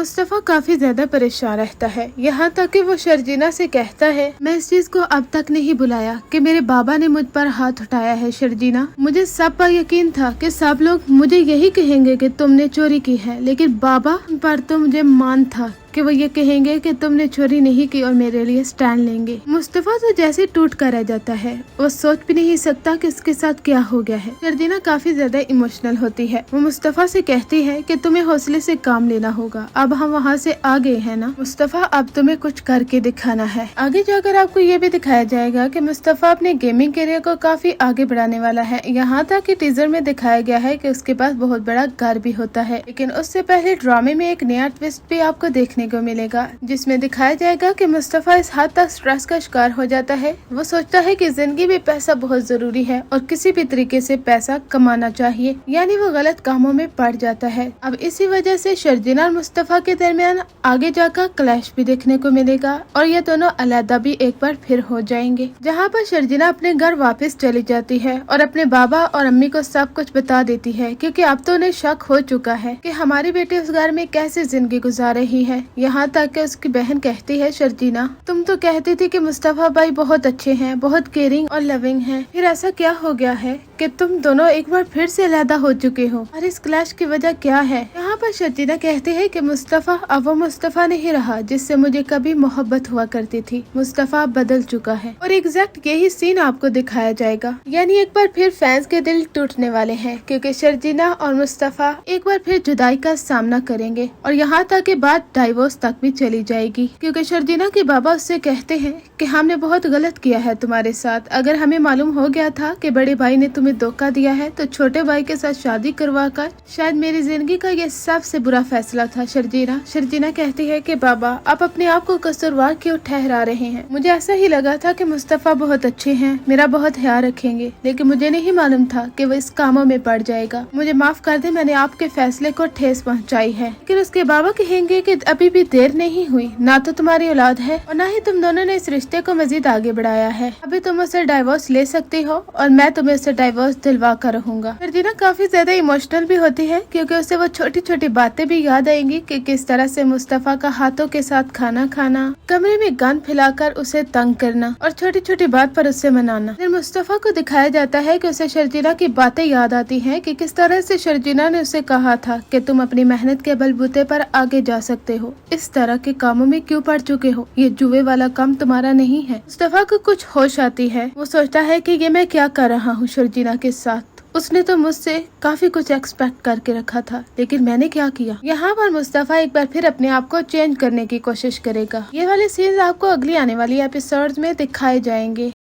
मुस्तफा काफी ज्यादा परेशान रहता है, यहाँ तक कि वो शर्जीना से कहता है, मैं इस चीज को अब तक नहीं भुलाया कि मेरे बाबा ने मुझ पर हाथ उठाया है। शर्जीना, मुझे सब पर यकीन था कि सब लोग मुझे यही कहेंगे कि तुमने चोरी की है, लेकिन बाबा पर तो मुझे मान था कि वो ये कहेंगे कि तुमने चोरी नहीं की और मेरे लिए स्टैंड लेंगे। मुस्तफा तो जैसे टूट कर रह जाता है, वो सोच भी नहीं सकता कि इसके साथ क्या हो गया है। शर्जीना काफी ज्यादा इमोशनल होती है। वो मुस्तफा से कहती है कि तुम्हें हौसले से काम लेना होगा, अब हम वहाँ से आ गए हैं ना मुस्तफा, अब तुम्हें कुछ करके दिखाना है। आगे जाकर आपको ये भी दिखाया जाएगा कि मुस्तफा अपने गेमिंग करियर को काफी आगे बढ़ाने वाला है। यहाँ तक कि टीजर में दिखाया गया है कि उसके पास बहुत बड़ा घर भी होता है, लेकिन उससे पहले ड्रामे में एक नया ट्विस्ट भी आपको देखने को मिलेगा, जिसमें दिखाया जाएगा कि मुस्तफा इस हद तक स्ट्रेस का शिकार हो जाता है। वो सोचता है कि जिंदगी में पैसा बहुत जरूरी है और किसी भी तरीके से पैसा कमाना चाहिए, यानी वो गलत कामों में पड़ जाता है। अब इसी वजह से शर्जीना और मुस्तफा के दरमियान आगे जाकर क्लैश भी देखने को मिलेगा और ये दोनों अलहदा भी एक बार फिर हो जाएंगे, जहाँ पर शर्जीना अपने घर वापस चली जाती है और अपने बाबा और अम्मी को सब कुछ बता देती है, क्योंकि अब तो उन्हें शक हो चुका है कि हमारी बेटी उस घर में कैसे जिंदगी गुजार रही है। यहाँ तक कि उसकी बहन कहती है, शर्जीना तुम तो कहती थी कि मुस्तफा भाई बहुत अच्छे हैं, बहुत केयरिंग और लविंग हैं, फिर ऐसा क्या हो गया है कि तुम दोनों एक बार फिर से अलहदा हो चुके हो और इस क्लैश की वजह क्या है। यहाँ पर शर्जीना कहती है कि मुस्तफा अब वो मुस्तफा नहीं रहा जिससे मुझे कभी मोहब्बत हुआ करती थी, मुस्तफा बदल चुका है। और एग्जैक्ट यही सीन आपको दिखाया जाएगा, यानी एक बार फिर फैंस के दिल टूटने वाले हैं, क्योंकि शर्जीना और मुस्तफा एक बार फिर जुदाई का सामना करेंगे और यहाँ तक कि बात डाइवोर्स तक भी चली जाएगी, क्योंकि शर्जीना के बाबा उससे कहते हैं कि हमने बहुत गलत किया है तुम्हारे साथ। अगर हमें मालूम हो गया था कि बड़े भाई ने तुम्हें धोखा दिया है तो छोटे भाई के साथ शादी करवा कर शायद मेरी जिंदगी का ये सबसे बुरा फैसला था। शर्जीना कहती है कि बाबा आप अपने आप को कसूरवार क्यों ठहरा रहे हैं, मुझे ऐसा ही लगा था कि मुस्तफा बहुत अच्छे हैं, मेरा बहुत ख्याल रखेंगे, लेकिन मुझे नहीं मालूम था कि वो इस कामों में पड़ जाएगा। मुझे माफ कर दे, मैंने आपके फैसले को ठेस पहुँचाई है। लेकिन उसके बाबा कहेंगे कि अभी भी देर नहीं हुई, ना तो तुम्हारी औलाद है और ना ही तुम दोनों ने इस रिश्ते को मजीद आगे बढ़ाया है, अभी तुम उससे डाइवोर्स ले सकती हो और मैं तुम्हें उससे डाइवोर्स दिलवा कर रहूंगा। शर्जीना काफी ज्यादा इमोशनल भी होती है, क्योंकि उसे वो छोटी छोटी बातें भी याद आएंगी कि किस तरह से मुस्तफा का हाथों के साथ खाना खाना, कमरे में गंद फैलाकर उसे तंग करना और छोटी छोटी बात पर उससे मनाना। फिर मुस्तफा को दिखाया जाता है कि उसे शर्जीना की बातें याद आती हैं कि किस तरह से शर्जीना ने उसे कहा था कि तुम अपनी मेहनत के बलबूते पर आगे जा सकते हो, इस तरह के कामों में क्यों पड़ चुके हो, ये जुए वाला काम तुम्हारा नहीं है। मुस्तफा को कुछ होश आती है, वो सोचता है कि ये मैं क्या कर रहा हूँ शर्जीना के साथ, उसने तो मुझसे काफी कुछ एक्सपेक्ट करके रखा था, लेकिन मैंने क्या किया। यहाँ पर मुस्तफा एक बार फिर अपने आप को चेंज करने की कोशिश करेगा। ये वाले सीन्स आपको अगली आने वाली एपिसोड्स में दिखाए जाएंगे।